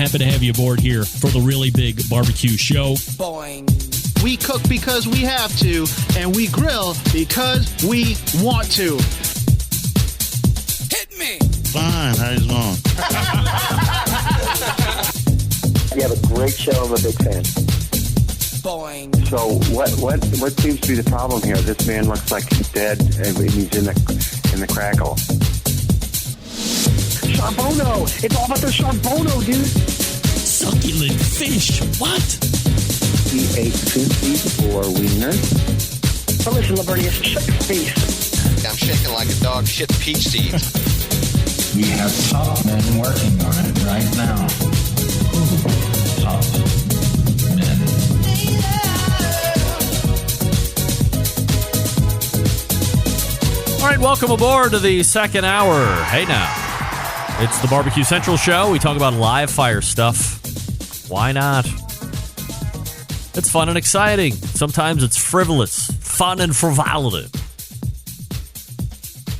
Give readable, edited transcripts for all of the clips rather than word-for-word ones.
Happy to have you aboard here for the Really Big Barbecue Show. Boing. We cook because we have to, and we grill because we want to. Hit me! Fine, how's it going? You have a great show. I'm a big fan. Boing. So what seems to be the problem here? This man looks like he's dead, and he's in the crackle. Charbono! It's all about the Charbono, dude! Succulent fish. What? He ate 54 wieners. But listen, Lavernius, shut your face. I'm shaking like a dog shit peach seeds. We have top men working on it right now. Top men. All right, welcome aboard to the second hour. Hey now. It's the Barbecue Central Show. We talk about live fire stuff. Why not? It's fun and exciting. Sometimes it's frivolous. Fun and frivolity.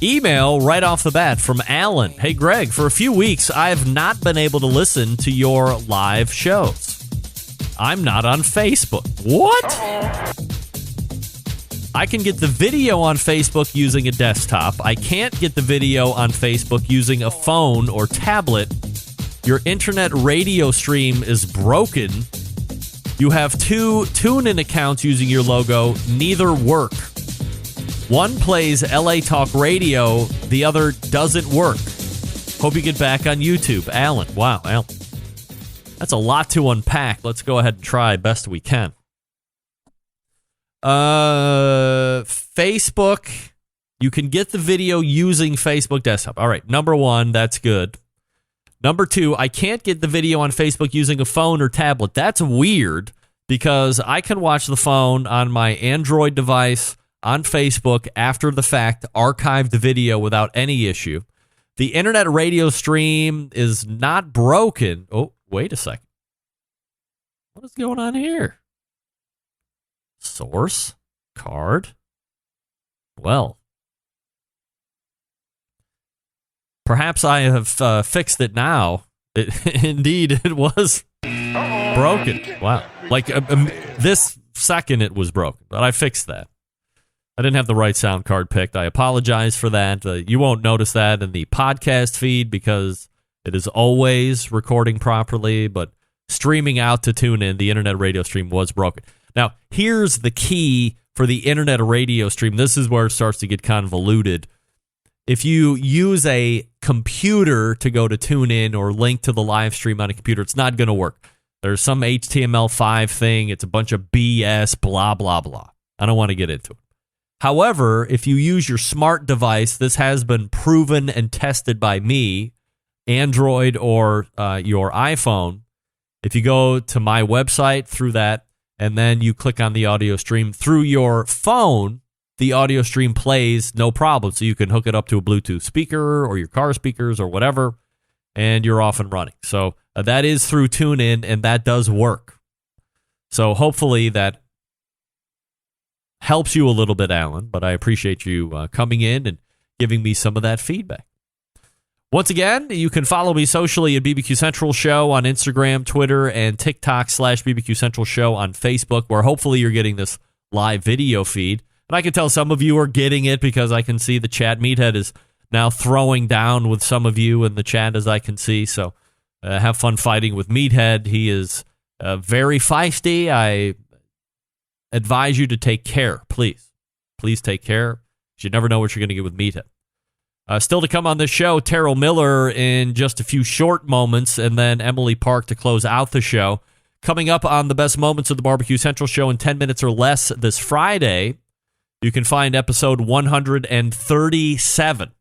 Email right off the bat from Alan. Hey, Greg, for a few weeks, I have not been able to listen to your live shows. I'm not on Facebook. What? I can get the video on Facebook using a desktop. I can't get the video on Facebook using a phone or tablet. Your internet radio stream is broken. You have two TuneIn accounts using your logo. Neither work. One plays LA Talk Radio. The other doesn't work. Hope you get back on YouTube. Alan. Wow, Alan. That's a lot to unpack. Let's go ahead and try best we can. Facebook. You can get the video using Facebook desktop. All right, number one, that's good. Number two, I can't get the video on Facebook using a phone or tablet. That's weird because I can watch the phone on my Android device on Facebook after the fact, archive the video without any issue. The internet radio stream is not broken. Oh, wait a second. What is going on here? Source? Card? Well, perhaps I have fixed it now. Indeed, it was broken. Wow. Like this second it was broken, but I fixed that. I didn't have the right sound card picked. I apologize for that. You won't notice that in the podcast feed because it is always recording properly, but streaming out to TuneIn, the internet radio stream was broken. Now, here's the key for the internet radio stream. This is where it starts to get convoluted. If you use a computer to go to TuneIn or link to the live stream on a computer, it's not going to work. There's some HTML5 thing. It's a bunch of BS, blah, blah, blah. I don't want to get into it. However, if you use your smart device, this has been proven and tested by me, Android or your iPhone. If you go to my website through that, and then you click on the audio stream through your phone, the audio stream plays no problem. So you can hook it up to a Bluetooth speaker or your car speakers or whatever, and you're off and running. So that is through TuneIn, and that does work. So hopefully that helps you a little bit, Alan, but I appreciate you coming in and giving me some of that feedback. Once again, you can follow me socially at BBQ Central Show on Instagram, Twitter, and TikTok /BBQ Central Show on Facebook, where hopefully you're getting this live video feed. And I can tell some of you are getting it because I can see the chat. Meathead is now throwing down with some of you in the chat, as I can see. So have fun fighting with Meathead. He is very feisty. I advise you to take care, please. Please take care. You never know what you're going to get with Meathead. Still to come on this show, Terryl Miller in just a few short moments, and then Emily Park to close out the show. Coming up on the best moments of the Barbecue Central Show in 10 minutes or less this Friday, you can find episode 137,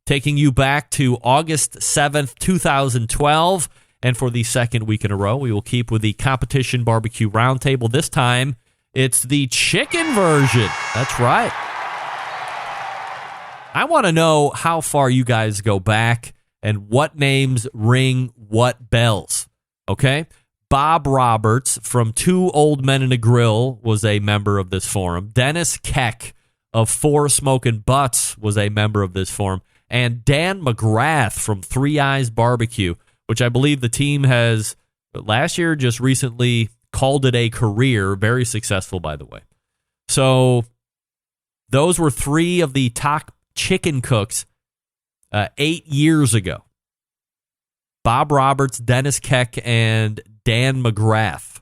taking you back to August 7th, 2012. And for the second week in a row, we will keep with the Competition Barbecue Roundtable. This time, it's the chicken version. That's right. I want to know how far you guys go back and what names ring what bells, okay? Bob Roberts from Two Old Men and a Grill was a member of this forum. Dennis Keck of Four Smoking Butts was a member of this forum. And Dan McGrath from Three Eyes Barbecue, which I believe the team has But last year, just recently called it a career. Very successful, by the way. So those were 3 of the top chicken cooks 8 years ago. Bob Roberts, Dennis Keck, and Dan McGrath.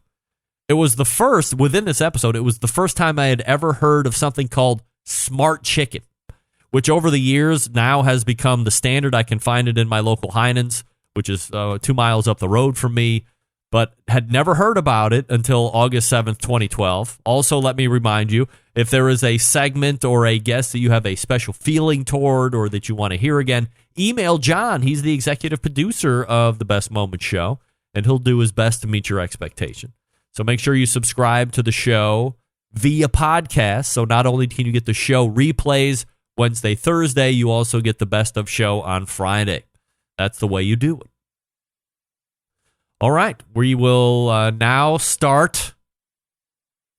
It was the first, within this episode, it was the first time I had ever heard of something called smart chicken, which over the years now has become the standard. I can find it in my local Heinen's, which is 2 miles up the road from me, but had never heard about it until August 7th, 2012. Also, let me remind you, if there is a segment or a guest that you have a special feeling toward or that you want to hear again, email John. He's the executive producer of the Best Moments Show, and he'll do his best to meet your expectation. So make sure you subscribe to the show via podcast. So not only can you get the show replays Wednesday, Thursday, you also get the best of show on Friday. That's the way you do it. All right, we will now start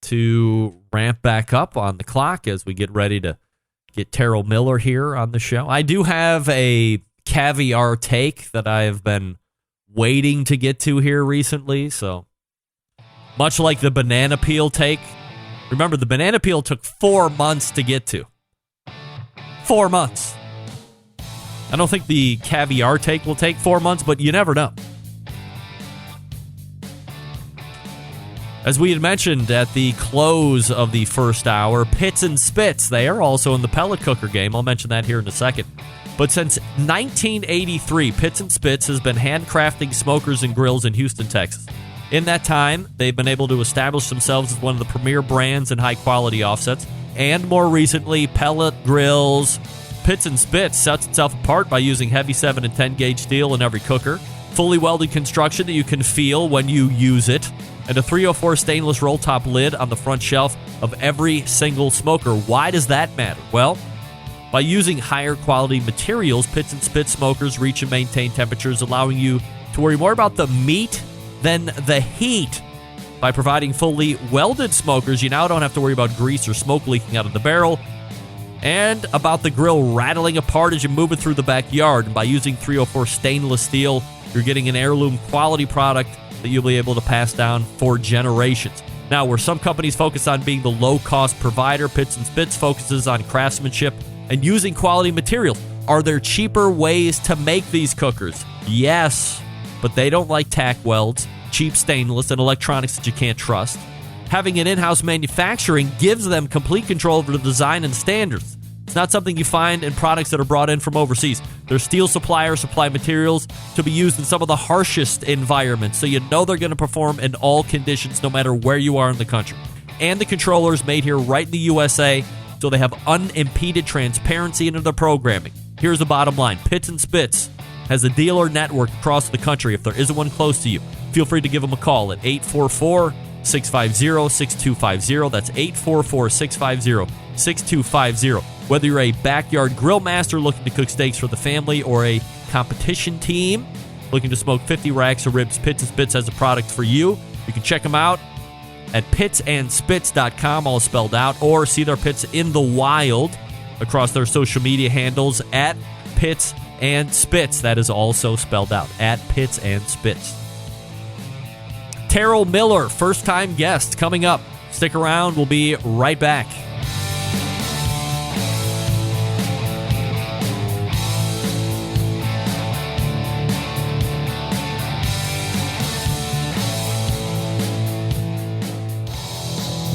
to ramp back up on the clock as we get ready to get Terryl Miller here on the show. I do have a caviar take that I have been waiting to get to here recently, so much like the banana peel take. Remember, the banana peel took 4 months to get to. 4 months. I don't think the caviar take will take 4 months, but you never know. As we had mentioned at the close of the first hour, Pits and Spits, they are also in the pellet cooker game. I'll mention that here in a second. But since 1983, Pits and Spits has been handcrafting smokers and grills in Houston, Texas. In that time, they've been able to establish themselves as one of the premier brands in high-quality offsets. And more recently, pellet grills. Pits and Spits sets itself apart by using heavy 7 and 10 gauge steel in every cooker, fully welded construction that you can feel when you use it, and a 304 stainless roll-top lid on the front shelf of every single smoker. Why does that matter? Well, by using higher quality materials, Pits and Spits smokers reach and maintain temperatures, allowing you to worry more about the meat than the heat. By providing fully welded smokers, you now don't have to worry about grease or smoke leaking out of the barrel, and about the grill rattling apart as you move it through the backyard. And by using 304 stainless steel, you're getting an heirloom quality product that you'll be able to pass down for generations. Now, where some companies focus on being the low-cost provider, Pits and Spits focuses on craftsmanship and using quality materials. Are there cheaper ways to make these cookers? Yes, but they don't like tack welds, cheap stainless, and electronics that you can't trust. Having an in-house manufacturing gives them complete control over the design and standards. It's not something you find in products that are brought in from overseas. Their steel suppliers supply materials to be used in some of the harshest environments, so you know they're going to perform in all conditions no matter where you are in the country. And the controllers made here right in the USA, so they have unimpeded transparency into their programming. Here's the bottom line. Pits and Spits has a dealer network across the country. If there isn't one close to you, feel free to give them a call at 844-650-6250. That's 844-650-6250. Whether you're a backyard grill master looking to cook steaks for the family or a competition team looking to smoke 50 racks of ribs, Pits and Spits has a product for you. You can check them out at pitsandspits.com, all spelled out, or see their pits in the wild across their social media handles at Pits and Spits. That is also spelled out, at Pits and Spits. Terryl Miller, first-time guest, coming up. Stick around. We'll be right back.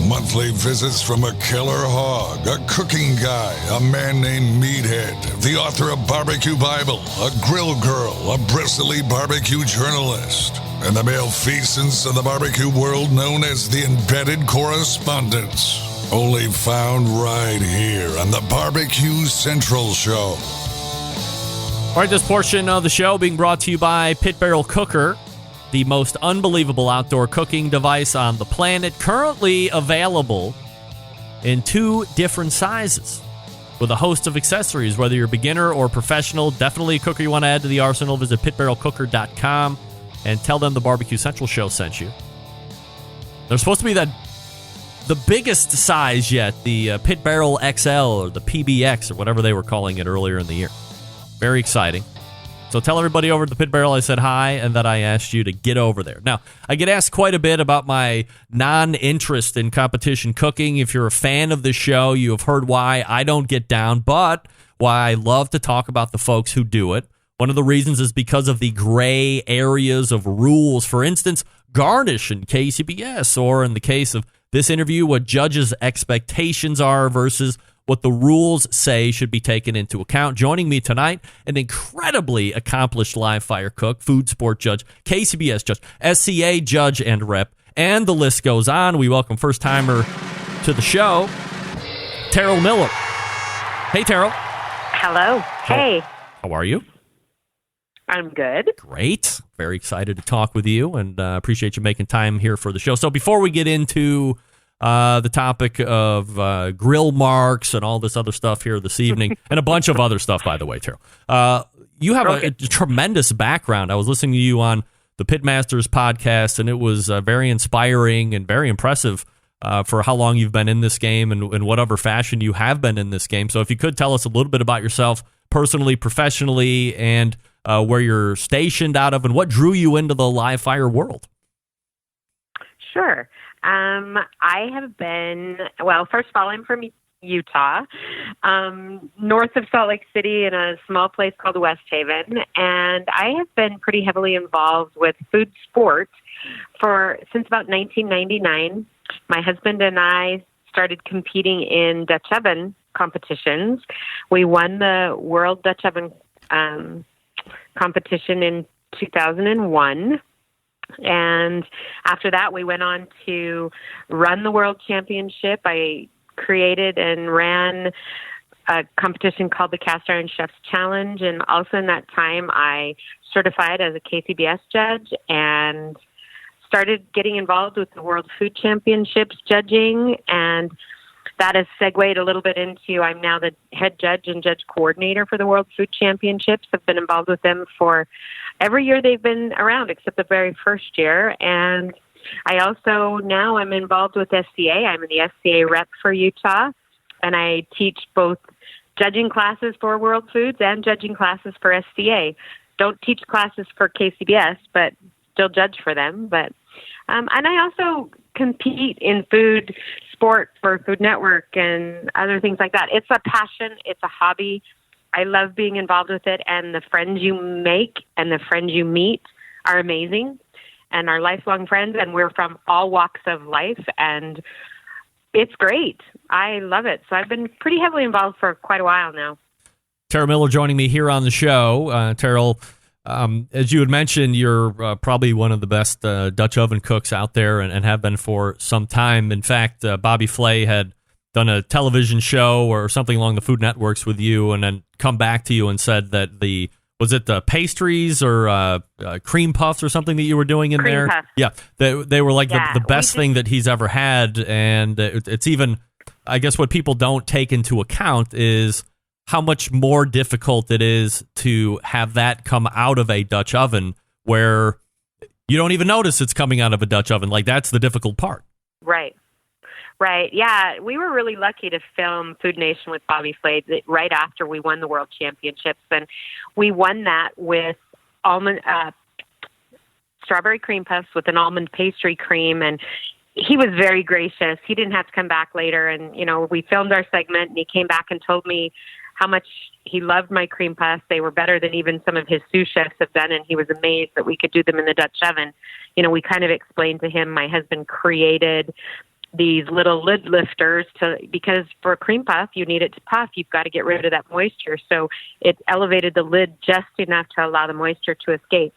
Monthly visits from a killer hog, a cooking guy, a man named Meathead, the author of Barbecue Bible, a grill girl, a bristly barbecue journalist, and the malfeasance of the barbecue world known as the embedded correspondents. Only found right here on the Barbecue Central Show. All right, this portion of the show being brought to you by Pit Barrel Cooker, the most unbelievable outdoor cooking device on the planet, currently available in 2 different sizes with a host of accessories. Whether you're a beginner or professional, definitely a cooker you want to add to the arsenal, visit pitbarrelcooker.com and tell them the Barbecue Central Show sent you. They're supposed to be the biggest size yet, the Pit Barrel XL or the PBX or whatever they were calling it earlier in the year. Very exciting. So tell everybody over at the Pit Barrel I said hi and that I asked you to get over there. Now, I get asked quite a bit about my non-interest in competition cooking. If you're a fan of the show, you have heard why I don't get down, but why I love to talk about the folks who do it. One of the reasons is because of the gray areas of rules. For instance, garnish in KCBS, or in the case of this interview, what judges' expectations are versus what the rules say should be taken into account. Joining me tonight, an incredibly accomplished live fire cook, food sport judge, KCBS judge, SCA judge and rep, and the list goes on. We welcome first-timer to the show, Terryl Miller. Hey, Terryl. Hello. Hey. How are you? I'm good. Great. Very excited to talk with you, and appreciate you making time here for the show. So before we get into the topic of grill marks and all this other stuff here this evening, and a bunch of other stuff, by the way, Terryl, you have a tremendous background. I was listening to you on the Pitmasters Podcast, and it was very inspiring and very impressive for how long you've been in this game and in whatever fashion you have been in this game. So if you could tell us a little bit about yourself personally, professionally, and where you're stationed out of, and what drew you into the live fire world. Sure. I have been, well, first of all, I'm from Utah, north of Salt Lake City in a small place called West Haven, and I have been pretty heavily involved with food sports since about 1999. My husband and I started competing in Dutch oven competitions. We won the World Dutch Oven competition in 2001. And after that, we went on to run the World Championship. I created and ran a competition called the Cast Iron Chefs Challenge. And also in that time, I certified as a KCBS judge and started getting involved with the World Food Championships judging. And that has segued a little bit into, I'm now the head judge and judge coordinator for the World Food Championships. I've been involved with them for every year they've been around, except the very first year. And I also, now I'm involved with SCA. I'm the SCA rep for Utah, and I teach both judging classes for World Foods and judging classes for SCA. Don't teach classes for KCBS, but still judge for them. But and I also compete in food sport for Food Network and other things like that. It's a passion. It's a hobby. I love being involved with it, and the friends you make and the friends you meet are amazing and are lifelong friends, and we're from all walks of life, and it's great. I love it. So I've been pretty heavily involved for quite a while now. Terryl Miller joining me here on the show. Terryl, as you had mentioned, you're probably one of the best Dutch oven cooks out there and have been for some time. In fact, Bobby Flay had done a television show or something along the Food Networks with you, and then come back to you and said that was it the pastries or cream puffs or something that you were doing in cream there? Puffs. Yeah, they were like the best thing that he's ever had, and it's even, I guess what people don't take into account is how much more difficult it is to have that come out of a Dutch oven where you don't even notice it's coming out of a Dutch oven. Like, that's the difficult part. Right. Right. Yeah. We were really lucky to film Food Nation with Bobby Flay right after we won the World Championships. And we won that with almond, strawberry cream puffs with an almond pastry cream. And he was very gracious. He didn't have to come back later. And, we filmed our segment, and he came back and told me how much he loved my cream puffs. They were better than even some of his sous chefs have done, and he was amazed that we could do them in the Dutch oven. We kind of explained to him, my husband created these little lid lifters because for a cream puff, you need it to puff. You've got to get rid of that moisture. So it elevated the lid just enough to allow the moisture to escape.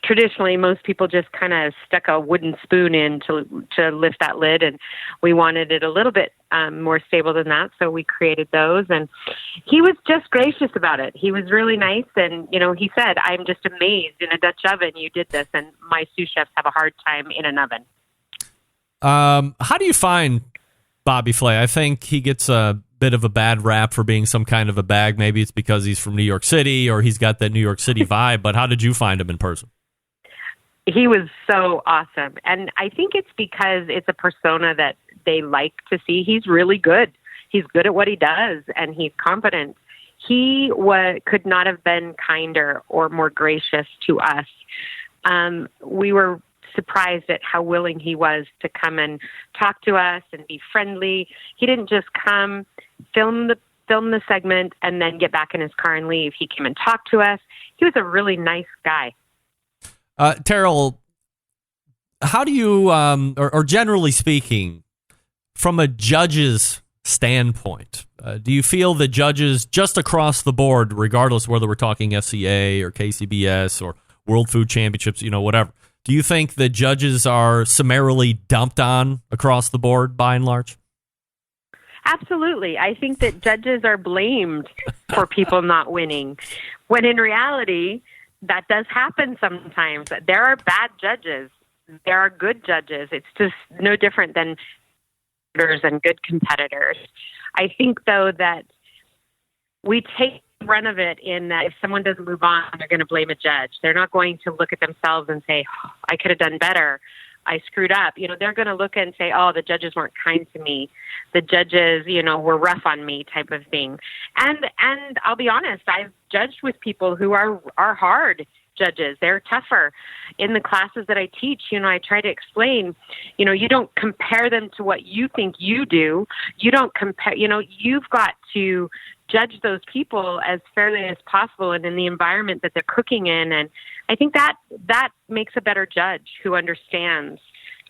Traditionally, most people just kind of stuck a wooden spoon in to lift that lid, and we wanted it a little bit more stable than that, so we created those. And he was just gracious about it. He was really nice, and he said, "I'm just amazed in a Dutch oven you did this, and my sous chefs have a hard time in an oven." How do you find Bobby Flay? I think he gets a bit of a bad rap for being some kind of a bag. Maybe it's because he's from New York City or he's got that New York City vibe, but how did you find him in person? He was so awesome. And I think it's because it's a persona that they like to see. He's really good. He's good at what he does, and he's confident. he could not have been kinder or more gracious to us. We were surprised at how willing he was to come and talk to us and be friendly. He didn't just come, film the segment, and then get back in his car and leave. He came and talked to us. He was a really nice guy. Terryl, how do you, or generally speaking, from a judge's standpoint, do you feel that judges just across the board, regardless whether we're talking SCA or KCBS or World Food Championships, whatever, do you think that judges are summarily dumped on across the board by and large? Absolutely. I think that judges are blamed for people not winning, when in reality, that does happen sometimes. There are bad judges. There are good judges. It's just no different than competitors and good competitors. I think, though, that we take the brunt of it in that if someone doesn't move on, they're going to blame a judge. They're not going to look at themselves and say, oh, I could have done better. I screwed up. They're going to look and say, oh, the judges weren't kind to me. The judges, were rough on me, type of thing. And I'll be honest, I've judged with people who are hard judges. They're tougher. In the classes that I teach, I try to explain, you don't compare them to what you think you do. You don't compare, you've got to judge those people as fairly as possible and in the environment that they're cooking in. And I think that makes a better judge who understands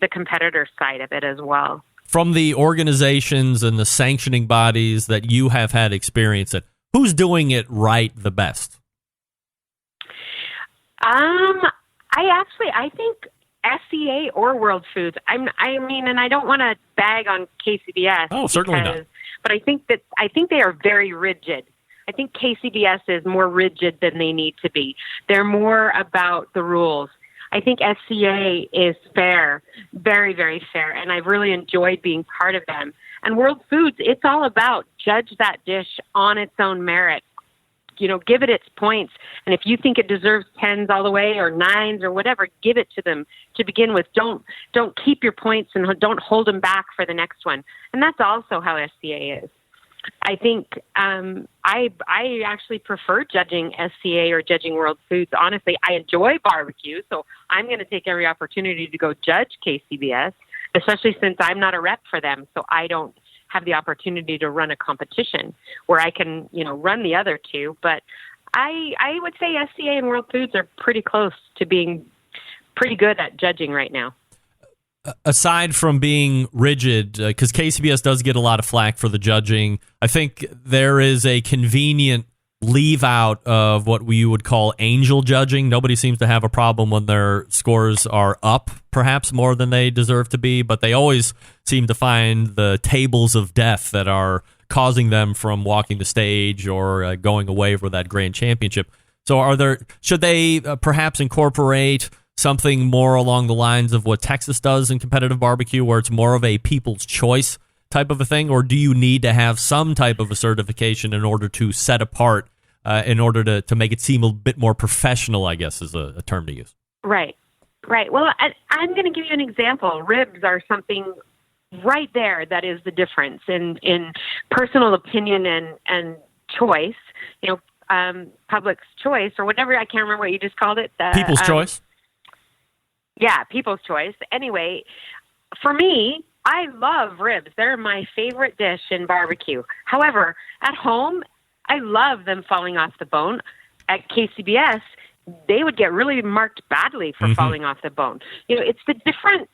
the competitor side of it as well. From the organizations and the sanctioning bodies that you have had experience at, who's doing it right the best? I think SCA or World Foods. And I don't want to bag on KCBS. Oh, certainly not. But I think they are very rigid. I think KCBS is more rigid than they need to be. They're more about the rules. I think SCA is fair, very, very fair, and I've really enjoyed being part of them. And World Foods, it's all about judge that dish on its own merit. Give it its points. And if you think it deserves 10s all the way or 9s or whatever, give it to them to begin with. Don't keep your points and don't hold them back for the next one. And that's also how SCA is. I think I actually prefer judging SCA or judging World Foods. Honestly, I enjoy barbecue, so I'm going to take every opportunity to go judge KCBS, especially since I'm not a rep for them, so I don't have the opportunity to run a competition where I can, run the other two. But I would say SCA and World Foods are pretty close to being pretty good at judging right now. Aside from being rigid, because KCBS does get a lot of flack for the judging, I think there is a convenient leave out of what we would call angel judging. Nobody seems to have a problem when their scores are up, perhaps more than they deserve to be, but they always seem to find the tables of death that are causing them from walking the stage or going away for that grand championship. So should they perhaps incorporate something more along the lines of what Texas does in competitive barbecue, where it's more of a people's choice type of a thing, or do you need to have some type of a certification in order to set apart, in order to make it seem a bit more professional, I guess is a term to use? Right. Well, I'm going to give you an example. Ribs are something right there that is the difference in personal opinion and choice, public's choice or whatever. I can't remember what you just called it. People's choice? Yeah, people's choice. Anyway, for me, I love ribs. They're my favorite dish in barbecue. However, at home, I love them falling off the bone. At KCBS, they would get really marked badly for falling off the bone. It's the different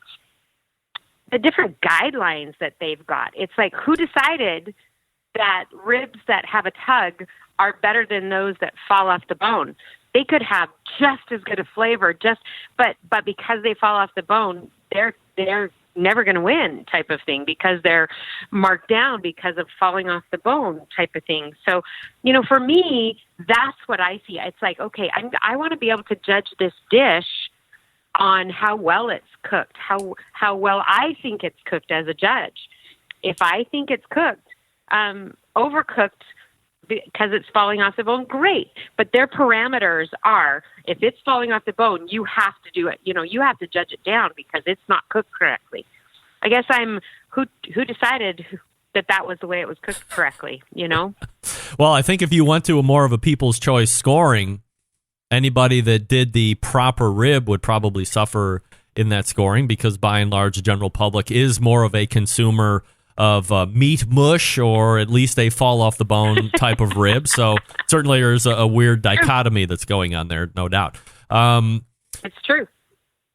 guidelines that they've got. It's like, who decided that ribs that have a tug are better than those that fall off the bone? They could have just as good a flavor, but because they fall off the bone, they're never going to win type of thing because they're marked down because of falling off the bone type of thing. So, for me, that's what I see. It's like, okay, I want to be able to judge this dish on how well it's cooked, how well I think it's cooked as a judge. If I think it's cooked, overcooked, because it's falling off the bone, great. But their parameters are, if it's falling off the bone, you have to do it. You have to judge it down because it's not cooked correctly. I guess who decided that was the way it was cooked correctly, you know? Well, I think if you went to more of a people's choice scoring, anybody that did the proper rib would probably suffer in that scoring, because by and large, the general public is more of a consumer of meat mush, or at least a fall off the bone type of rib. So certainly there's a weird dichotomy that's going on there, no doubt. It's true.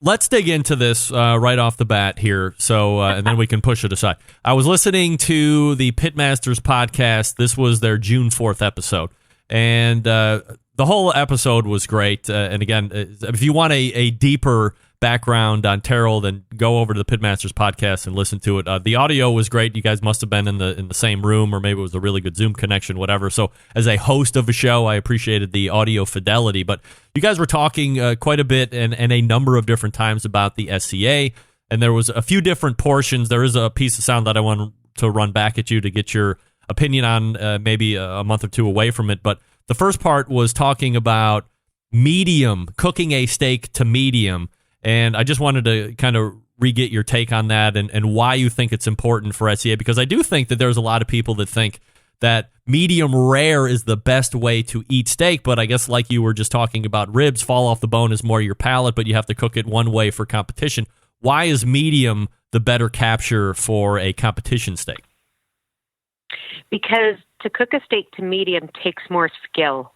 Let's dig into this right off the bat here, so and then we can push it aside. I was listening to the Pitmasters Podcast. This was their June 4th episode, and the whole episode was great. And again, if you want a deeper background on Terryl, then go over to the Pitmasters Podcast and listen to it. The audio was great. You guys must have been in the same room, or maybe it was a really good Zoom connection, whatever. So as a host of a show, I appreciated the audio fidelity. But you guys were talking quite a bit and a number of different times about the SCA, and there was a few different portions. There is a piece of sound that I want to run back at you to get your opinion on, maybe a month or two away from it. But the first part was talking about medium, cooking a steak to medium. And I just wanted to kind of re-get your take on that and why you think it's important for SCA, because I do think that there's a lot of people that think that medium rare is the best way to eat steak, but I guess like you were just talking about, ribs fall off the bone is more your palate, but you have to cook it one way for competition. Why is medium the better capture for a competition steak? Because to cook a steak to medium takes more skill.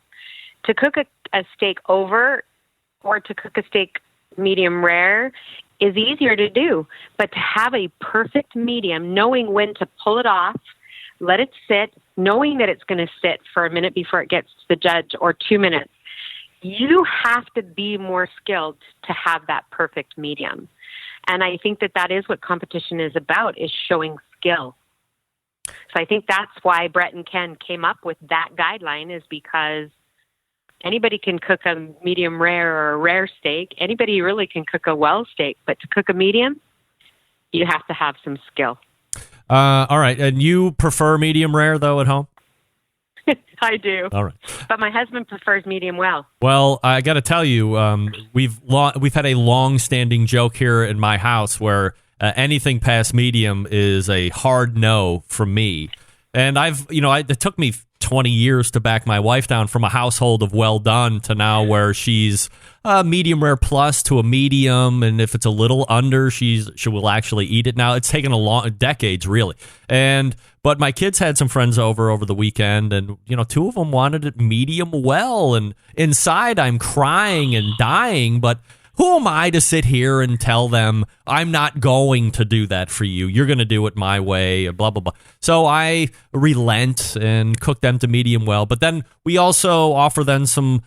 To cook a steak over, or to cook a steak medium rare, is easier to do. But to have a perfect medium, knowing when to pull it off, let it sit, knowing that it's going to sit for a minute before it gets to the judge, or 2 minutes, you have to be more skilled to have that perfect medium. And I think that is what competition is about, is showing skill. So I think that's why Brett and Ken came up with that guideline, is because anybody can cook a medium rare or a rare steak. Anybody really can cook a well steak, but to cook a medium, you have to have some skill. All right. And you prefer medium rare, though, at home? I do. All right. But my husband prefers medium well. Well, I got to tell you, we've had a long-standing joke here in my house where anything past medium is a hard no from me. And it took me 20 years to back my wife down from a household of well done to now where she's medium rare plus to a medium, and if it's a little under, she will actually eat it now. It's taken decades really. But my kids had some friends over the weekend, and two of them wanted it medium well, and inside I'm crying and dying, but who am I to sit here and tell them I'm not going to do that for you? You're going to do it my way, blah, blah, blah. So I relent and cook them to medium well. But then we also offer them some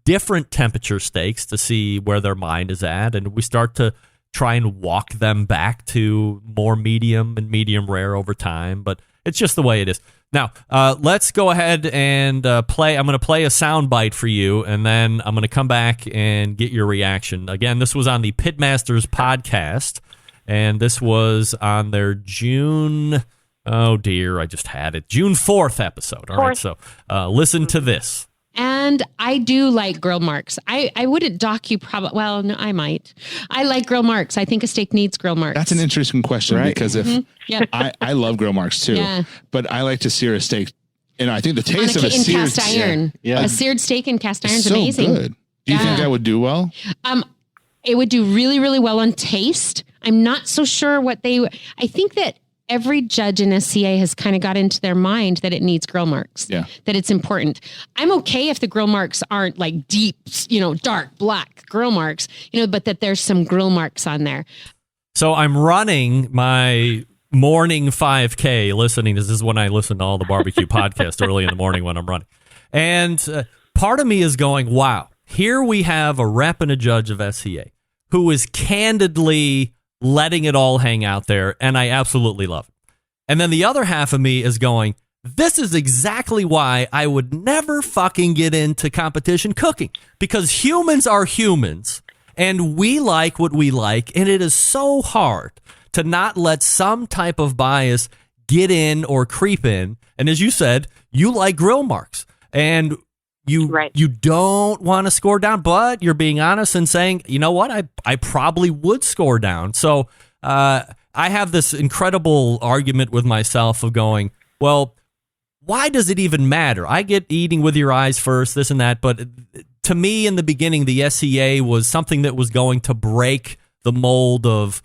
different temperature steaks to see where their mind is at. And we start to try and walk them back to more medium and medium rare over time. But it's just the way it is. Now, let's go ahead and play. I'm going to play a sound bite for you, and then I'm going to come back and get your reaction. Again, this was on the Pitmasters Podcast, and this was on their June, I just had it, June 4th episode. All right, so listen to this. And I do like grill marks. I wouldn't dock you probably. Well, no, I might. I like grill marks. I think a steak needs grill marks. That's an interesting question, right? Because if yeah. I love grill marks too, but I like to sear a steak. And I think the taste of a seared cast iron, a seared steak in cast iron is so amazing. Good. Do you think that would do well? It would do really, really well on taste. I'm not so sure what I think that every judge in SCA has kind of got into their mind that it needs grill marks, that it's important. I'm okay if the grill marks aren't like deep, dark black grill marks, but that there's some grill marks on there. So I'm running my morning 5K listening. This is when I listen to all the barbecue podcasts early in the morning when I'm running. And part of me is going, wow, here we have a rep and a judge of SCA who is candidly letting it all hang out there, and I absolutely love it. And then the other half of me is going, this is exactly why I would never fucking get into competition cooking, because humans are humans, and we like what we like, and it is so hard to not let some type of bias get in or creep in. And as you said, you like grill marks, and you don't want to score down, but you're being honest and saying, you know what, I probably would score down. So I have this incredible argument with myself of going, well, why does it even matter? I get eating with your eyes first, this and that, but to me in the beginning, the SCA was something that was going to break the mold of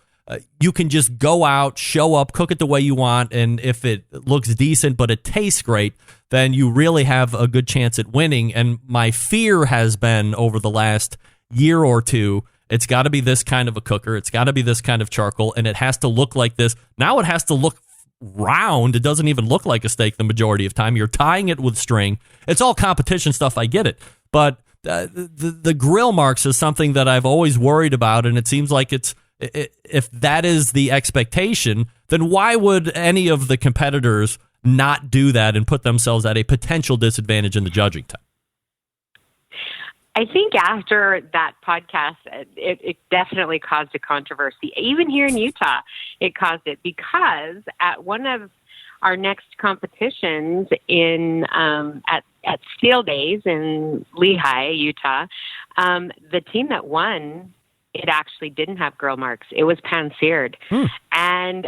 you can just go out, show up, cook it the way you want, and if it looks decent but it tastes great, then you really have a good chance at winning. And my fear has been over the last year or two, it's got to be this kind of a cooker, it's got to be this kind of charcoal, and it has to look like this. Now it has to look round. It doesn't even look like a steak the majority of time. You're tying it with string. It's all competition stuff, I get it. But the grill marks is something that I've always worried about, and it seems like if that is the expectation, then why would any of the competitors not do that and put themselves at a potential disadvantage in the judging time? I think after that podcast, it definitely caused a controversy. Even here in Utah, it caused it because at one of our next competitions at Steel Days in Lehi, Utah, the team that won, it actually didn't have grill marks. It was pan-seared. And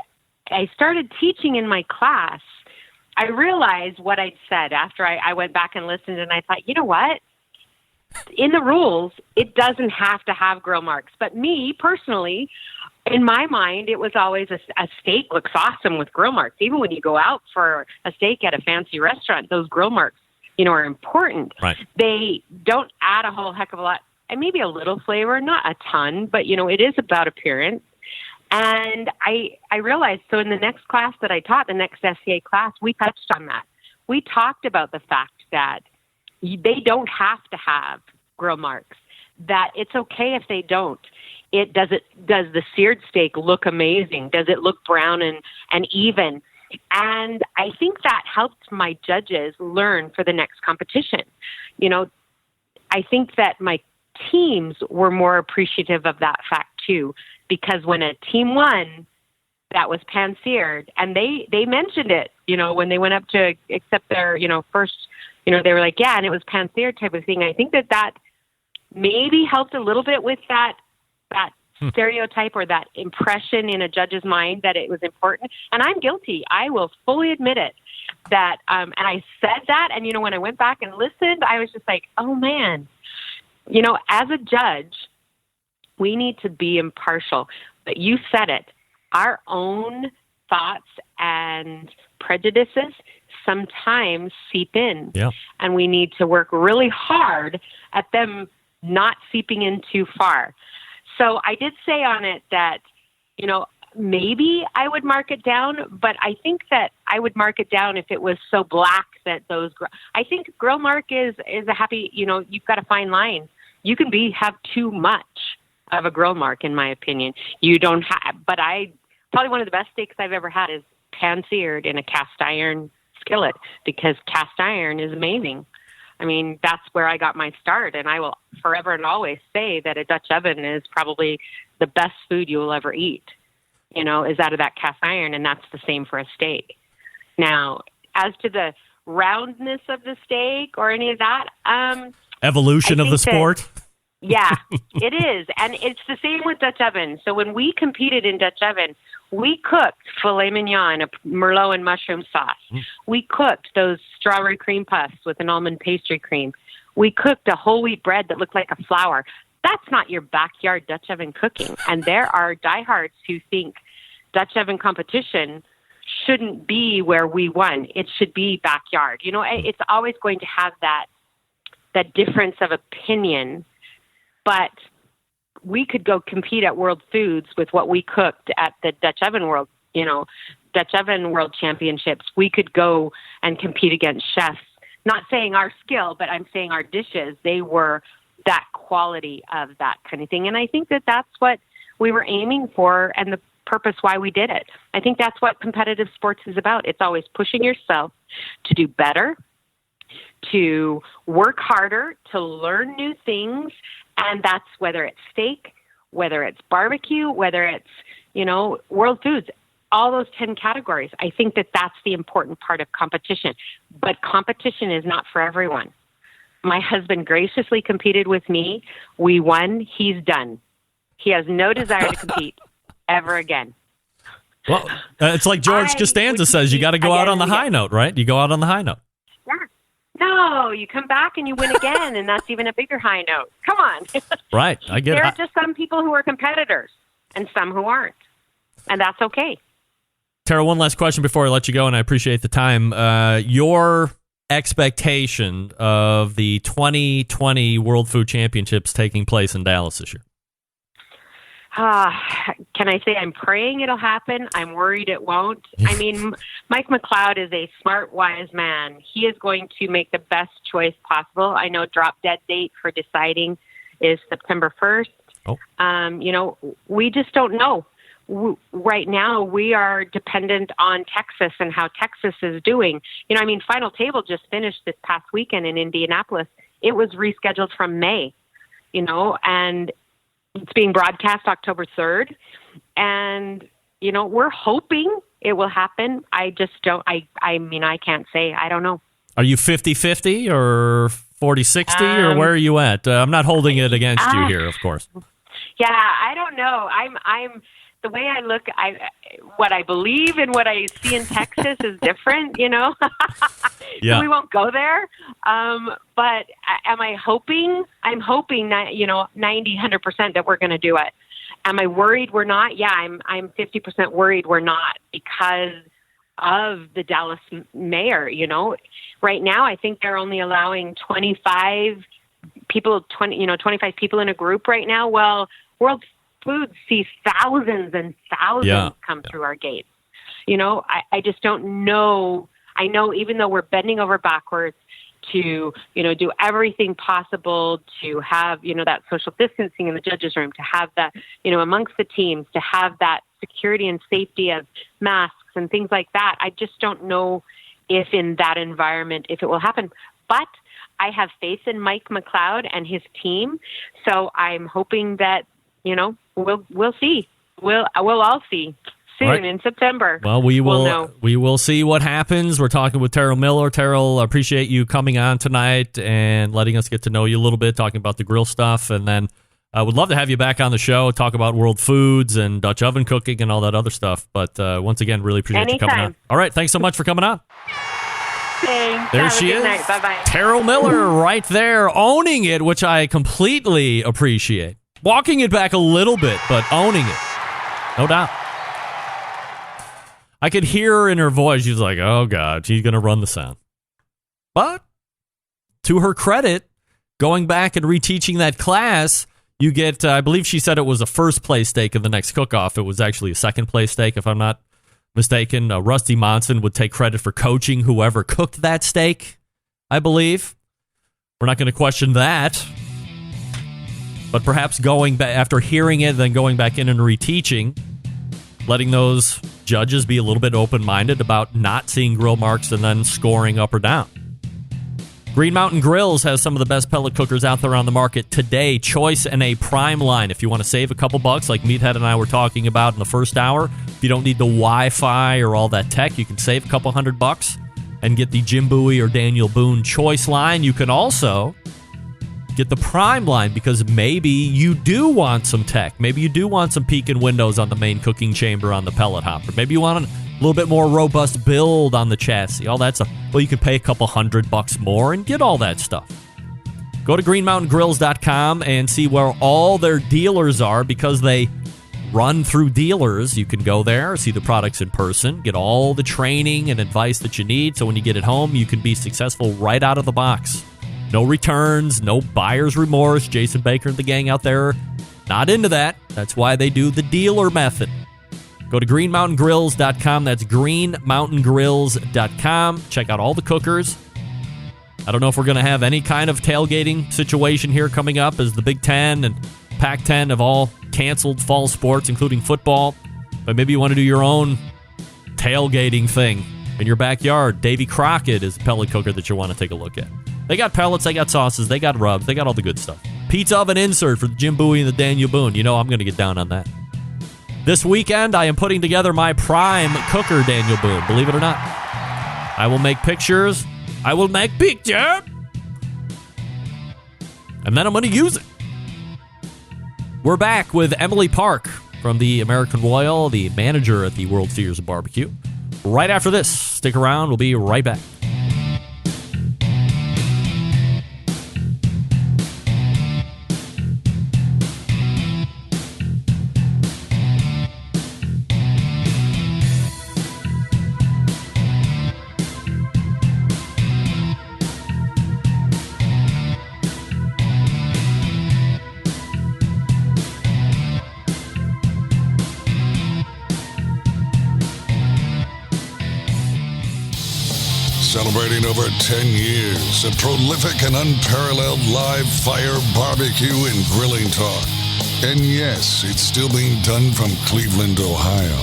I started teaching in my class. I realized what I'd said after I went back and listened, and I thought, you know what? In the rules, it doesn't have to have grill marks. But me, personally, in my mind, it was always a steak looks awesome with grill marks. Even when you go out for a steak at a fancy restaurant, those grill marks, are important. Right. They don't add a whole heck of a lot, and maybe a little flavor, not a ton, but, it is about appearance. And I realized, so in the next class that I taught, the next SCA class, we touched on that. We talked about the fact that they don't have to have grill marks, that it's okay if they don't. Does the seared steak look amazing? Does it look brown and even? And I think that helped my judges learn for the next competition. I think that my teams were more appreciative of that fact too, because when a team won that was pan-seared, and they mentioned it, when they went up to accept their, first, they were like, yeah, and it was pan-seared type of thing. I think that maybe helped a little bit with that stereotype or that impression in a judge's mind that it was important. And I'm guilty. I will fully admit it. That and I said that, and when I went back and listened, I was just like, oh man, as a judge, we need to be impartial. But you said it. Our own thoughts and prejudices sometimes seep in, and we need to work really hard at them not seeping in too far. So I did say on it that, maybe I would mark it down, but I think that I would mark it down if it was so black that I think grill mark is a happy, you've got a fine line. You can have too much of a grill mark, in my opinion. You don't have, but probably one of the best steaks I've ever had is pan-seared in a cast iron skillet, because cast iron is amazing. I mean, that's where I got my start, and I will forever and always say that a Dutch oven is probably the best food you will ever eat, is out of that cast iron, and that's the same for a steak. Now, as to the roundness of the steak or any of that, evolution of the sport. Yeah, it is. And it's the same with Dutch oven. So when we competed in Dutch oven, we cooked filet mignon, a Merlot and mushroom sauce. We cooked those strawberry cream puffs with an almond pastry cream. We cooked a whole wheat bread that looked like a flour. That's not your backyard Dutch oven cooking. And there are diehards who think Dutch oven competition shouldn't be where we won. It should be backyard. It's always going to have that difference of opinion. But we could go compete at World Foods with what we cooked at the Dutch Oven World Championships. We could go and compete against chefs. Not saying our skill, but I'm saying our dishes. They were that quality of that kind of thing. And I think that that's what we were aiming for and the purpose why we did it. I think that's what competitive sports is about. It's always pushing yourself to do better, to work harder, to learn new things. And that's whether it's steak, whether it's barbecue, whether it's, World Foods, all those 10 categories. I think that that's the important part of competition. But competition is not for everyone. My husband graciously competed with me. We won. He's done. He has no desire to compete ever again. Well, it's like George Costanza says, you got to go out on the high note, right? You go out on the high note. Yeah. No, you come back and you win again, and that's even a bigger high note. Come on. Right, I get it. There are just some people who are competitors and some who aren't, and that's okay. Terryl, one last question before I let you go, and I appreciate the time. Your expectation of the 2020 World Food Championships taking place in Dallas this year? Can I say I'm praying it'll happen? I'm worried it won't. I mean, Mike McLeod is a smart, wise man. He is going to make the best choice possible. I know drop dead date for deciding is September 1st. Oh. We just don't know. Right now, we are dependent on Texas and how Texas is doing. Final table just finished this past weekend in Indianapolis. It was rescheduled from May, and it's being broadcast October 3rd. And, we're hoping it will happen. I just don't, I can't say. I don't know. Are you 50-50 or 40-60 or where are you at? I'm not holding it against you here, of course. Yeah, I don't know. I'm the way I look, what I believe and what I see in Texas is different, Yeah. So we won't go there. But am I hoping? I'm hoping that, 90, 100% that we're going to do it. Am I worried we're not? Yeah, I'm 50% worried we're not because of the Dallas mayor, Right now, I think they're only allowing 25 people, 25 people in a group right now. Well, World Food sees thousands and thousands come through our gates. I just don't know. I know even though we're bending over backwards to, do everything possible to have, that social distancing in the judges' room, to have that, amongst the teams, to have that security and safety of masks and things like that. I just don't know if in that environment, if it will happen. But I have faith in Mike McLeod and his team. So I'm hoping that, we'll see. We'll all see soon in September. Well, we will see what happens. We're talking with Terryl Miller. Terryl, I appreciate you coming on tonight and letting us get to know you a little bit, talking about the grill stuff. And then I would love to have you back on the show, talk about world foods and Dutch oven cooking and all that other stuff. But once again, really appreciate you coming on. All right. Thanks so much for coming on. Thanks. There she is. Bye-bye. Terryl Miller right there, owning it, which I completely appreciate. Walking it back a little bit, but owning it. No doubt. I could hear her in her voice. She's like, oh, God, she's going to run the sound. But to her credit, going back and reteaching that class, you get, I believe she said it was a first-place steak in the next cook-off. It was actually a second-place steak, if I'm not mistaken. Rusty Monson would take credit for coaching whoever cooked that steak, I believe. We're not going to question that. But perhaps going back, after hearing it, then going back in and reteaching, letting those judges be a little bit open-minded about not seeing grill marks and then scoring up or down. Green Mountain Grills has some of the best pellet cookers out there on the market today. Choice and a prime line. If you want to save a couple bucks, like Meathead and I were talking about in the first hour, if you don't need the Wi-Fi or all that tech, you can save a couple $100 and get the Jim Bowie or Daniel Boone Choice line. You can also get the prime line because maybe you do want some tech. Maybe you do want some peeking windows on the main cooking chamber on the pellet hopper. Maybe you want a little bit more robust build on the chassis. All that stuff. Well, you can pay a couple $100 more and get all that stuff. Go to greenmountaingrills.com and see where all their dealers are because they run through dealers. You can go there, see the products in person, get all the training and advice that you need so when you get it home, you can be successful right out of the box. No returns, no buyer's remorse. Jason Baker and the gang out there, not into that. That's why they do the dealer method. Go to greenmountaingrills.com. That's greenmountaingrills.com. Check out all the cookers. I don't know if we're going to have any kind of tailgating situation here coming up as the Big Ten and Pac-10 have all canceled fall sports, including football. But maybe you want to do your own tailgating thing in your backyard. Davy Crockett is a pellet cooker that you want to take a look at. They got pellets, they got sauces, they got rubs, they got all the good stuff. Pizza oven insert for the Jim Bowie and the Daniel Boone. You know I'm going to get down on that. This weekend, I am putting together my prime cooker, Daniel Boone. Believe it or not. I will make pictures. I will make pictures. And then I'm going to use it. We're back with Emily Park from the American Royal, the manager at the World Series of Barbecue. Right after this, stick around. We'll be right back. Celebrating over 10 years of prolific and unparalleled live fire barbecue and grilling talk. And yes, it's still being done from Cleveland, Ohio.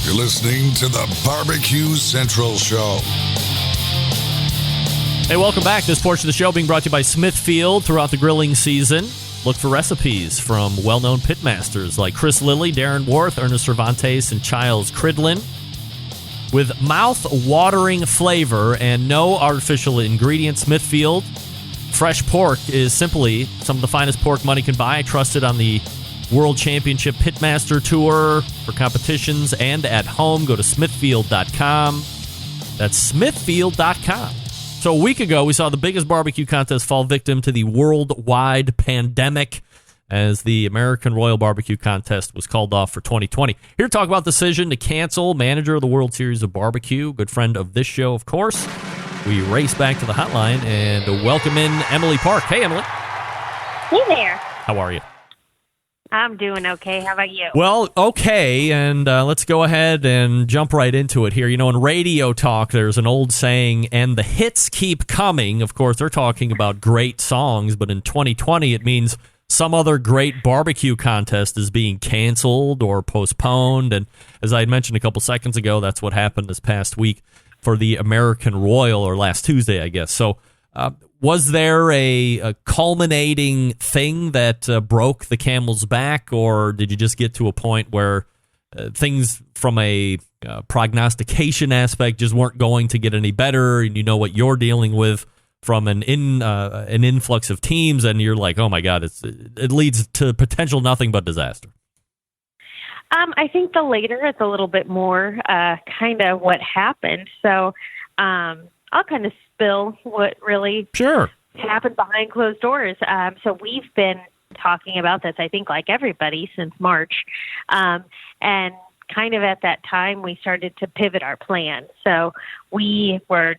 You're listening to the Barbecue Central Show. Hey, welcome back. This portion of the show being brought to you by Smithfield throughout the grilling season. Look for recipes from well-known pitmasters like Chris Lilly, Darren Worth, Ernest Cervantes, and Childs Cridlin. With mouth-watering flavor and no artificial ingredients, Smithfield fresh pork is simply some of the finest pork money can buy. Trusted on the World Championship Pitmaster Tour for competitions and at home. Go to smithfield.com. That's smithfield.com. So a week ago, we saw the biggest barbecue contest fall victim to the worldwide pandemic as the American Royal BBQ contest was called off for 2020. Here to talk about the decision to cancel, manager of the World Series of Barbecue, good friend of this show, of course. We race back to the hotline and welcome in Emily Park. Hey, Emily. Hey there. How are you? I'm doing okay. How about you? Well, okay, and let's go ahead and jump right into it here. You know, in radio talk, there's an old saying, and the hits keep coming. Of course, they're talking about great songs, but in 2020, it means some other great barbecue contest is being canceled or postponed. And as I had mentioned a couple seconds ago, that's what happened this past week for the American Royal, or last Tuesday, I guess. So was there a culminating thing that broke the camel's back, or did you just get to a point where things from a prognostication aspect just weren't going to get any better, and you know what you're dealing with from an influx of teams, and you're like, oh my God, it leads to potential nothing but disaster? I think the later, it's a little bit more kind of what happened. So I'll kind of spill what really happened behind closed doors. So we've been talking about this, I think, like everybody, since March. And kind of at that time, we started to pivot our plan. So we were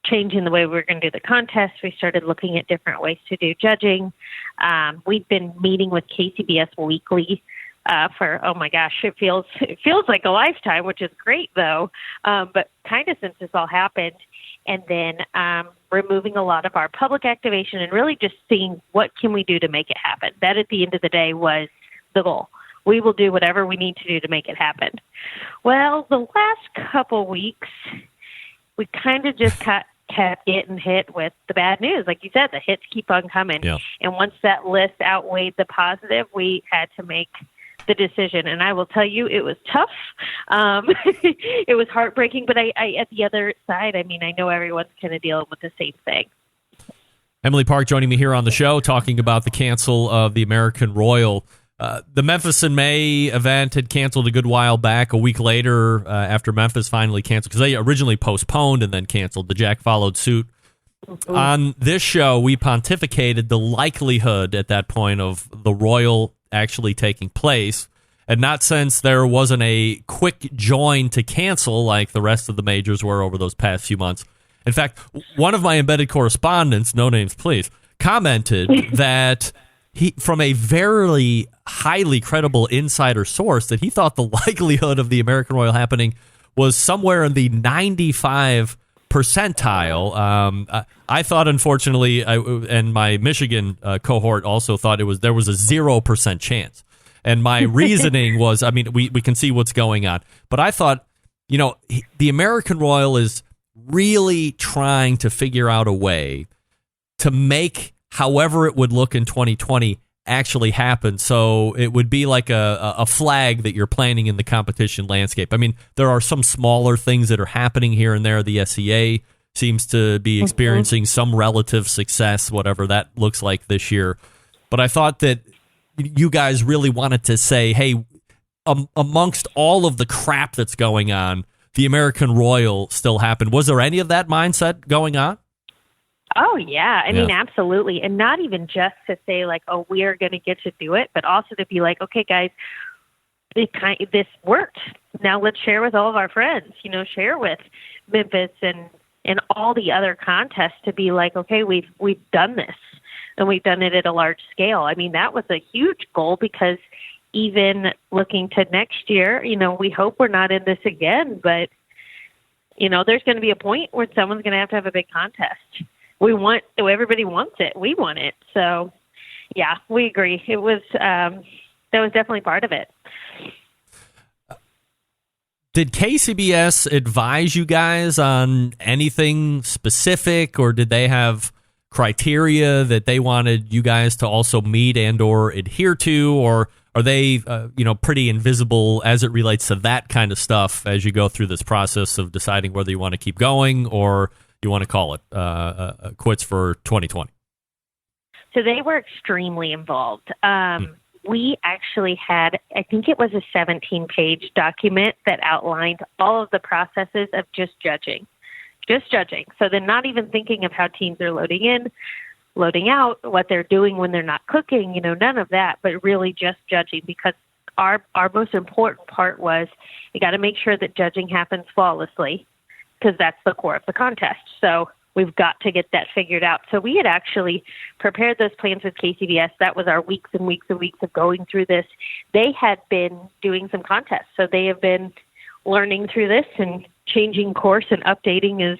changing the way we were going to do the contest. We started looking at different ways to do judging. We've been meeting with KCBS weekly for, oh my gosh, it feels like a lifetime, which is great though. But kind of since this all happened, and then removing a lot of our public activation and really just seeing what can we do to make it happen. That at the end of the day was the goal. We will do whatever we need to do to make it happen. Well, the last couple weeks, we kind of just kept getting hit with the bad news. Like you said, the hits keep on coming. Yeah. And once that list outweighed the positive, we had to make the decision. And I will tell you, it was tough. It was heartbreaking. But I at the other side, I mean, I know everyone's kind of dealing with the same thing. Emily Park joining me here on the show, talking about the cancel of the American Royal. The Memphis in May event had canceled a good while back. A week later, after Memphis finally canceled, because they originally postponed and then canceled, the Jack followed suit. Mm-hmm. On this show, we pontificated the likelihood at that point of the Royal actually taking place, and not since there wasn't a quick join to cancel like the rest of the majors were over those past few months. In fact, one of my embedded correspondents, no names please, commented that he, from a very highly credible insider source, that he thought the likelihood of the American Royal happening was somewhere in the 95 percentile. I thought, unfortunately, and my Michigan cohort also thought there was a 0% chance. And my reasoning was, I mean, we can see what's going on. But I thought, you know, the American Royal is really trying to figure out a way to make however it would look in 2020 actually happen. So it would be like a flag that you're planting in the competition landscape. I mean, there are some smaller things that are happening here and there. The SCA seems to be experiencing some relative success, whatever that looks like this year. But I thought that you guys really wanted to say, hey, amongst all of the crap that's going on, the American Royal still happened. Was there any of that mindset going on? Oh, yeah. I mean, absolutely. And not even just to say, like, oh, we are going to get to do it, but also to be like, okay, guys, this worked. Now let's share with all of our friends, share with Memphis and all the other contests to be like, okay, we've done this, and we've done it at a large scale. I mean, that was a huge goal, because even looking to next year, we hope we're not in this again, but, there's going to be a point where someone's going to have a big contest. Everybody wants it. We want it. So, yeah, we agree. It was, that was definitely part of it. Did KCBS advise you guys on anything specific, or did they have criteria that they wanted you guys to also meet and or adhere to, or are they, pretty invisible as it relates to that kind of stuff as you go through this process of deciding whether you want to keep going or you want to call it quits for 2020? So they were extremely involved. We actually had, I think it was a 17-page document that outlined all of the processes of just judging. So then not even thinking of how teams are loading in, loading out, what they're doing when they're not cooking, none of that, but really just judging, because our most important part was you got to make sure that judging happens flawlessly, because that's the core of the contest. So we've got to get that figured out. So we had actually prepared those plans with KCBS. That was our weeks and weeks and weeks of going through this. They had been doing some contests, so they have been learning through this and changing course and updating as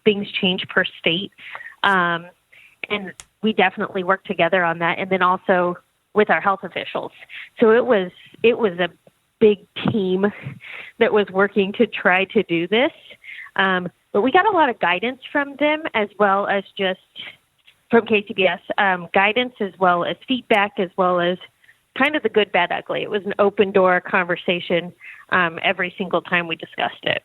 things change per state. And we definitely worked together on that. And then also with our health officials. So it was a big team that was working to try to do this. But we got a lot of guidance from them, as well as just from KCBS, guidance as well as feedback, as well as kind of the good, bad, ugly. It was an open door conversation every single time we discussed it.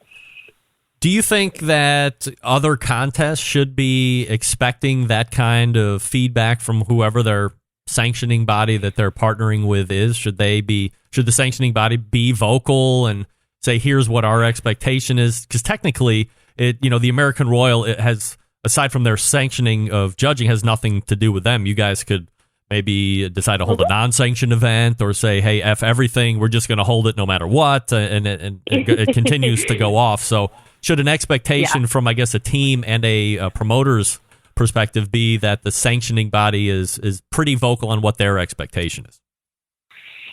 Do you think that other contests should be expecting that kind of feedback from whoever their sanctioning body that they're partnering with is? Should the sanctioning body be vocal and say, here's what our expectation is? Because technically, the American Royal, it has, aside from their sanctioning of judging, has nothing to do with them. You guys could maybe decide to hold a non-sanctioned event, or say, hey, F everything, we're just going to hold it no matter what, and it continues to go off. So should an expectation from, I guess, a team and a promoter's perspective be that the sanctioning body is pretty vocal on what their expectation is?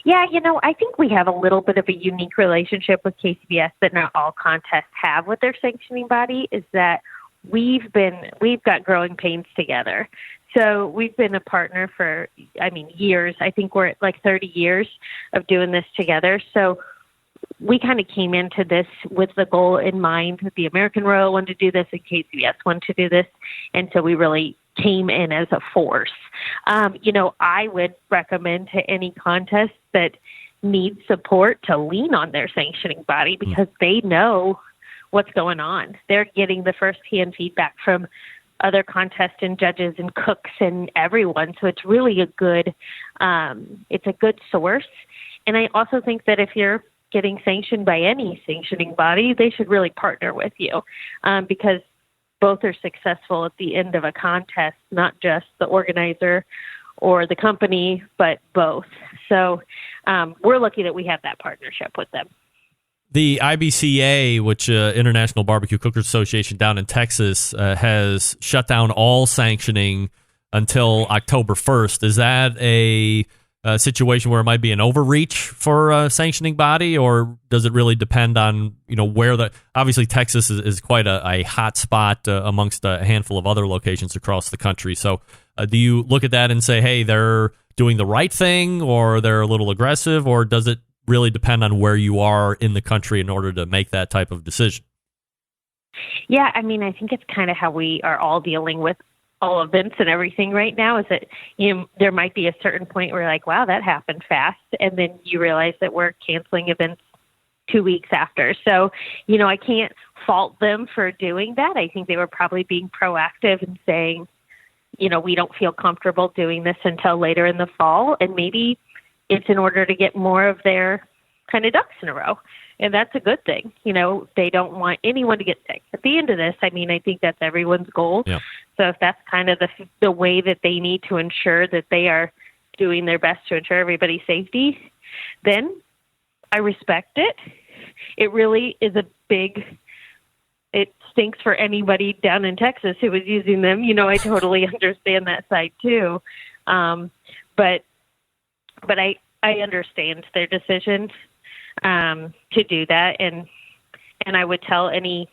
Yeah, I think we have a little bit of a unique relationship with KCBS that not all contests have with their sanctioning body, is that we've got growing pains together. So we've been a partner for, years. I think we're at like 30 years of doing this together. So we kind of came into this with the goal in mind that the American Royal wanted to do this and KCBS wanted to do this. And so we really came in as a force. I would recommend to any contest that needs support to lean on their sanctioning body, because they know what's going on. They're getting the first-hand feedback from other contests and judges and cooks and everyone. So it's really a good source. And I also think that if you're getting sanctioned by any sanctioning body, they should really partner with you, because both are successful at the end of a contest, not just the organizer or the company, but both. So we're lucky that we have that partnership with them. The IBCA, which International Barbecue Cookers Association down in Texas, has shut down all sanctioning until October 1st. Is that a situation where it might be an overreach for a sanctioning body, or does it really depend on where obviously Texas is quite a hot spot amongst a handful of other locations across the country. So do you look at that and say, hey, they're doing the right thing, or they're a little aggressive, or does it really depend on where you are in the country in order to make that type of decision? Yeah, I think it's kind of how we are all dealing with all events and everything right now, is that there might be a certain point where you're like, wow, that happened fast, and then you realize that we're canceling events 2 weeks after. So, I can't fault them for doing that. I think they were probably being proactive and saying, we don't feel comfortable doing this until later in the fall, and maybe it's in order to get more of their kind of ducks in a row. And that's a good thing. They don't want anyone to get sick. At the end of this, I think that's everyone's goal. Yeah. So if that's kind of the way that they need to ensure that they are doing their best to ensure everybody's safety, then I respect it. It really is it stinks for anybody down in Texas who was using them. I totally understand that side too. But I understand their decision to do that. And I would tell any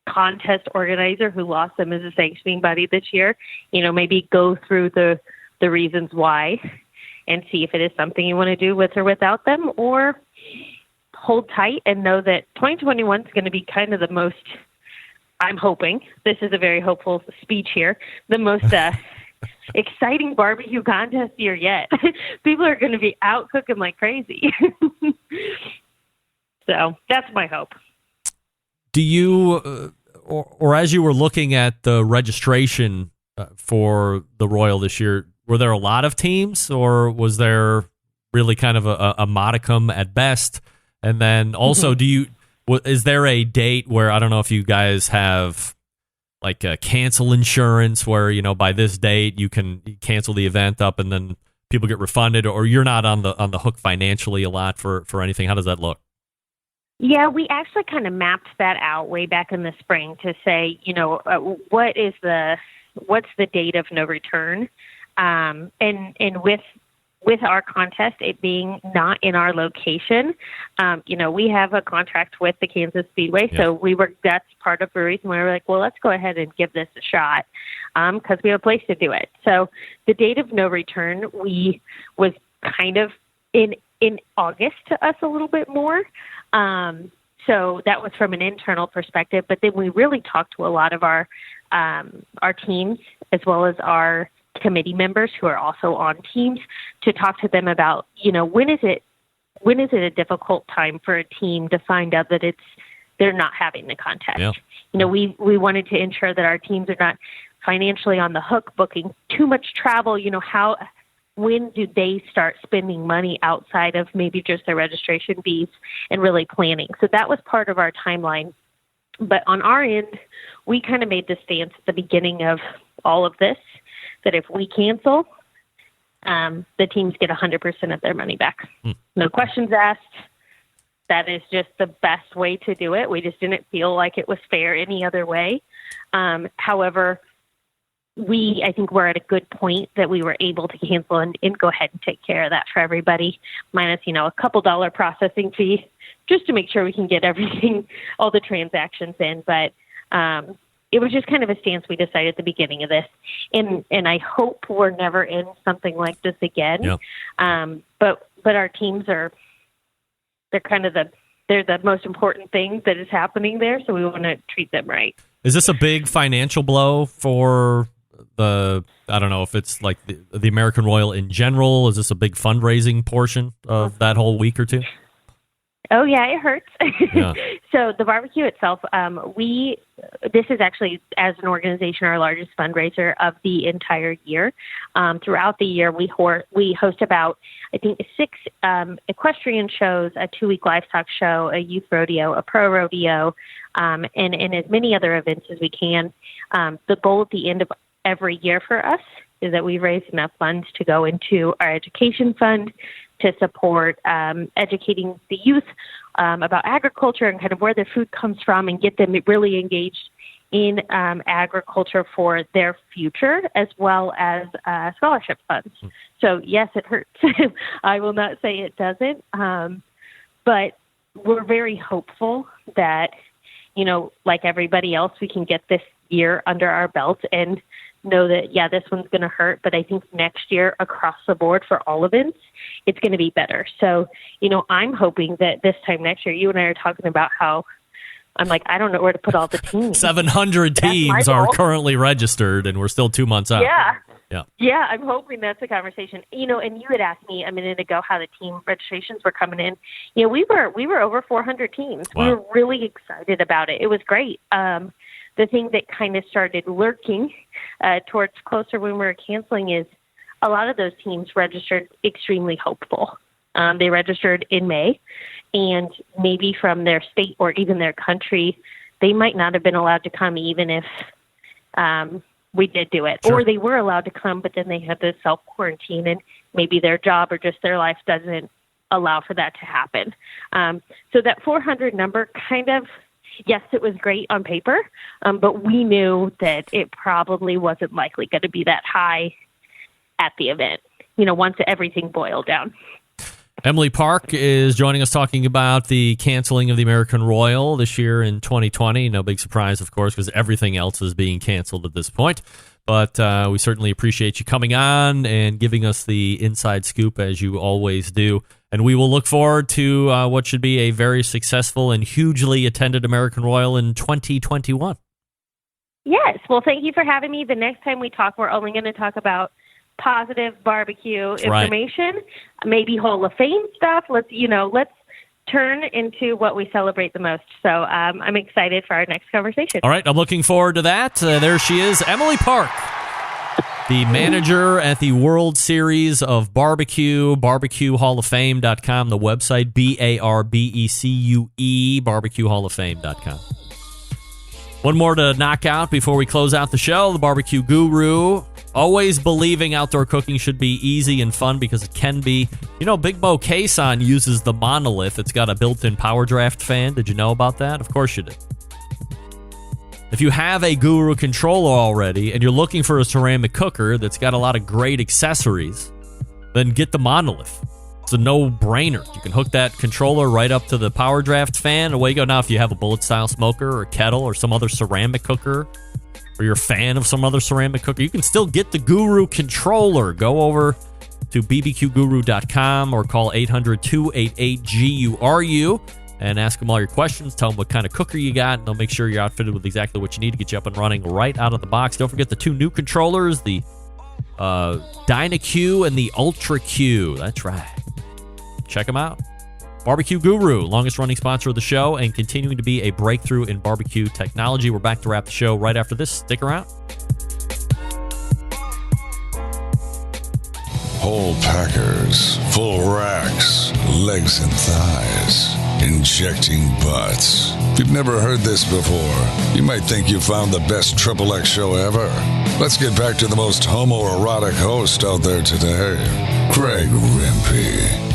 contest organizer who lost them as a sanctioning body this year, maybe go through the reasons why and see if it is something you want to do with or without them, or hold tight and know that 2021 is going to be kind of the most, I'm hoping, this is a very hopeful speech here, the most exciting barbecue contest year yet. People are going to be out cooking like crazy. So that's my hope. Do you, or as you were looking at the registration for the Royal this year, were there a lot of teams, or was there really kind of a modicum at best? And then also, is there a date where, I don't know if you guys have like a cancel insurance where, by this date you can cancel the event up and then people get refunded, or you're not on the hook financially a lot for anything? How does that look? Yeah, we actually kind of mapped that out way back in the spring to say, what's the date of no return? And with our contest, it being not in our location, we have a contract with the Kansas Speedway. Yeah. So that's part of the reason why we're like, well, let's go ahead and give this a shot, because we have a place to do it. So the date of no return, was kind of in August to us a little bit more. So that was from an internal perspective, but then we really talked to a lot of our teams as well as our committee members who are also on teams to talk to them about, when is it a difficult time for a team to find out that they're not having the contest. Yeah. We wanted to ensure that our teams are not financially on the hook booking too much travel. When do they start spending money outside of maybe just their registration fees and really planning? So that was part of our timeline. But on our end, we kind of made the stance at the beginning of all of this that if we cancel, the teams get 100% of their money back. No questions asked. That is just the best way to do it. We just didn't feel like it was fair any other way. However, I think we're at a good point that we were able to cancel and go ahead and take care of that for everybody, minus, a couple $1 processing fee, just to make sure we can get everything, all the transactions in. But it was just kind of a stance we decided at the beginning of this. And I hope we're never in something like this again. Yeah. But our teams they're the most important thing that is happening there. So we want to treat them right. Is this a big financial blow for I don't know if it's like the American Royal in general? Is this a big fundraising portion of that whole week or two? Oh yeah, it hurts. Yeah. So the barbecue itself, this is actually, as an organization, our largest fundraiser of the entire year. Throughout the year, we host about, I think, 6 equestrian shows, a 2-week livestock show, a youth rodeo, a pro rodeo, and as many other events as we can. The goal at the end of every year for us is that we raise enough funds to go into our education fund to support educating the youth about agriculture and kind of where their food comes from, and get them really engaged in agriculture for their future, as well as scholarship funds. So yes, it hurts. I will not say it doesn't, but we're very hopeful that, like everybody else, we can get this year under our belt and know that, yeah, this one's going to hurt, but I think next year across the board for all events, it's going to be better. So, I'm hoping that this time next year, you and I are talking about how I'm like, I don't know where to put all the teams. 700 teams are currently registered, and we're still 2 months out. Yeah, I'm hoping that's the conversation. And you had asked me a minute ago how the team registrations were coming in. We were over 400 teams. Wow. We were really excited about it. It was great. The thing that kind of started lurking towards closer when we were canceling is a lot of those teams registered extremely hopeful. They registered in May, and maybe from their state or even their country, they might not have been allowed to come even if we did do it. Sure. Or they were allowed to come, but then they had to self-quarantine, and maybe their job or just their life doesn't allow for that to happen. So that 400 number kind of, yes, it was great on paper, but we knew that it probably wasn't likely going to be that high at the event, once everything boiled down. Emily Park is joining us talking about the canceling of the American Royal this year in 2020. No big surprise, of course, because everything else is being canceled at this point. But we certainly appreciate you coming on and giving us the inside scoop, as you always do. And we will look forward to what should be a very successful and hugely attended American Royal in 2021. Yes. Well, thank you for having me. The next time we talk, we're only going to talk about positive barbecue information, maybe Hall of Fame stuff. Let's turn into what we celebrate the most. So I'm excited for our next conversation. All right. I'm looking forward to that. There she is, Emily Park, the manager at the World Series of Barbecue, barbecuehalloffame.com, the website, BARBECUE, barbecuehalloffame.com. One more to knock out before we close out the show. The BBQ Guru, always believing outdoor cooking should be easy and fun, because it can be. Big Bo Cason uses the Monolith. It's got a built-in power draft fan. Did you know about that? Of course you did. If you have a Guru controller already and you're looking for a ceramic cooker that's got a lot of great accessories, then get the Monolith. It's a no-brainer. You can hook that controller right up to the power draft fan. Away you go. Now, if you have a bullet-style smoker or a kettle or some other ceramic cooker, or you're a fan of some other ceramic cooker, you can still get the Guru controller. Go over to bbqguru.com or call 800-288-GURU and ask them all your questions. Tell them what kind of cooker you got, and they'll make sure you're outfitted with exactly what you need to get you up and running right out of the box. Don't forget the two new controllers, the DynaQ and the Ultra Q. That's right. Check them out. BBQ Guru, longest running sponsor of the show and continuing to be a breakthrough in barbecue technology. We're back to wrap the show right after this. Stick around. Whole packers, full racks, legs and thighs, injecting butts. If you've never heard this before, you might think you found the best XXX show ever. Let's get back to the most homoerotic host out there today, Greg Rempe.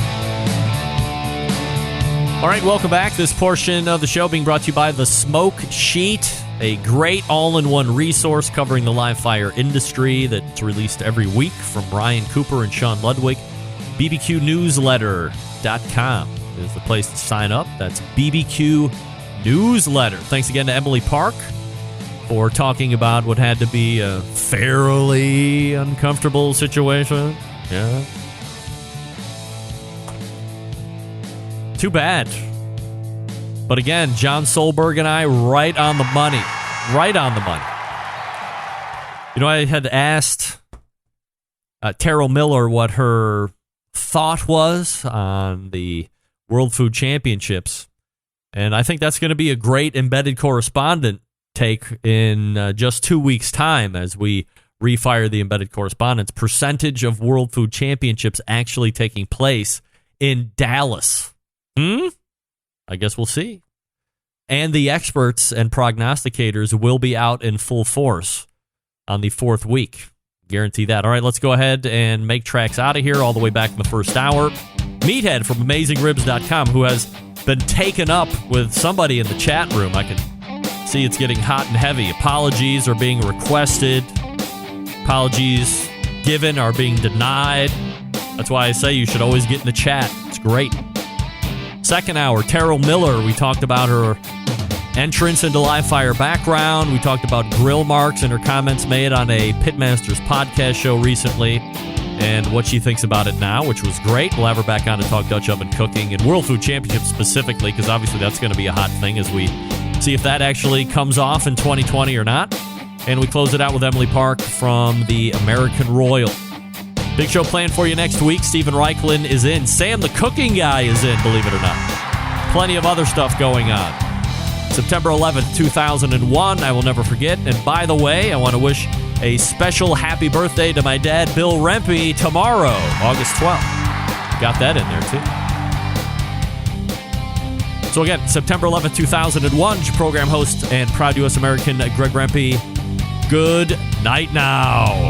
All right, welcome back. This portion of the show being brought to you by The Smoke Sheet, a great all-in-one resource covering the live fire industry that's released every week from Brian Cooper and Sean Ludwig. BBQnewsletter.com is the place to sign up. That's BBQ Newsletter. Thanks again to Emily Park for talking about what had to be a fairly uncomfortable situation. Yeah. Too bad. But again, John Solberg and I, right on the money. Right on the money. I had asked Terryl Miller what her thought was on the World Food Championships. And I think that's going to be a great embedded correspondent take in just 2 weeks' time as we refire the embedded correspondence. Percentage of World Food Championships actually taking place in Dallas. I guess we'll see. And the experts and prognosticators will be out in full force on the fourth week. Guarantee that. All right, let's go ahead and make tracks out of here all the way back in the first hour. Meathead from AmazingRibs.com, who has been taken up with somebody in the chat room. I can see it's getting hot and heavy. Apologies are being requested. Apologies given are being denied. That's why I say you should always get in the chat. It's great. Second hour, Terryl Miller. We talked about her entrance into live fire background. We talked about grill marks and her comments made on a Pitmasters podcast show recently and what she thinks about it now, which was great. We'll have her back on to talk Dutch oven cooking and World Food Championships specifically, because obviously that's going to be a hot thing as we see if that actually comes off in 2020 or not. And we close it out with Emily Park from the American Royal. Big show planned for you next week. Stephen Reichlin is in. Sam the Cooking Guy is in, believe it or not. Plenty of other stuff going on. September 11th, 2001, I will never forget. And by the way, I want to wish a special happy birthday to my dad, Bill Rempe, tomorrow, August 12th. Got that in there, too. So again, September 11th, 2001, program host and proud U.S. American Greg Rempe. Good night now.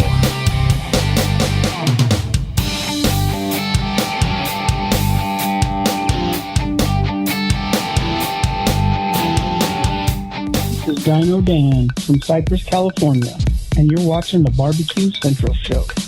This is Dino Dan from Cypress, California, and you're watching the BBQ Central Show.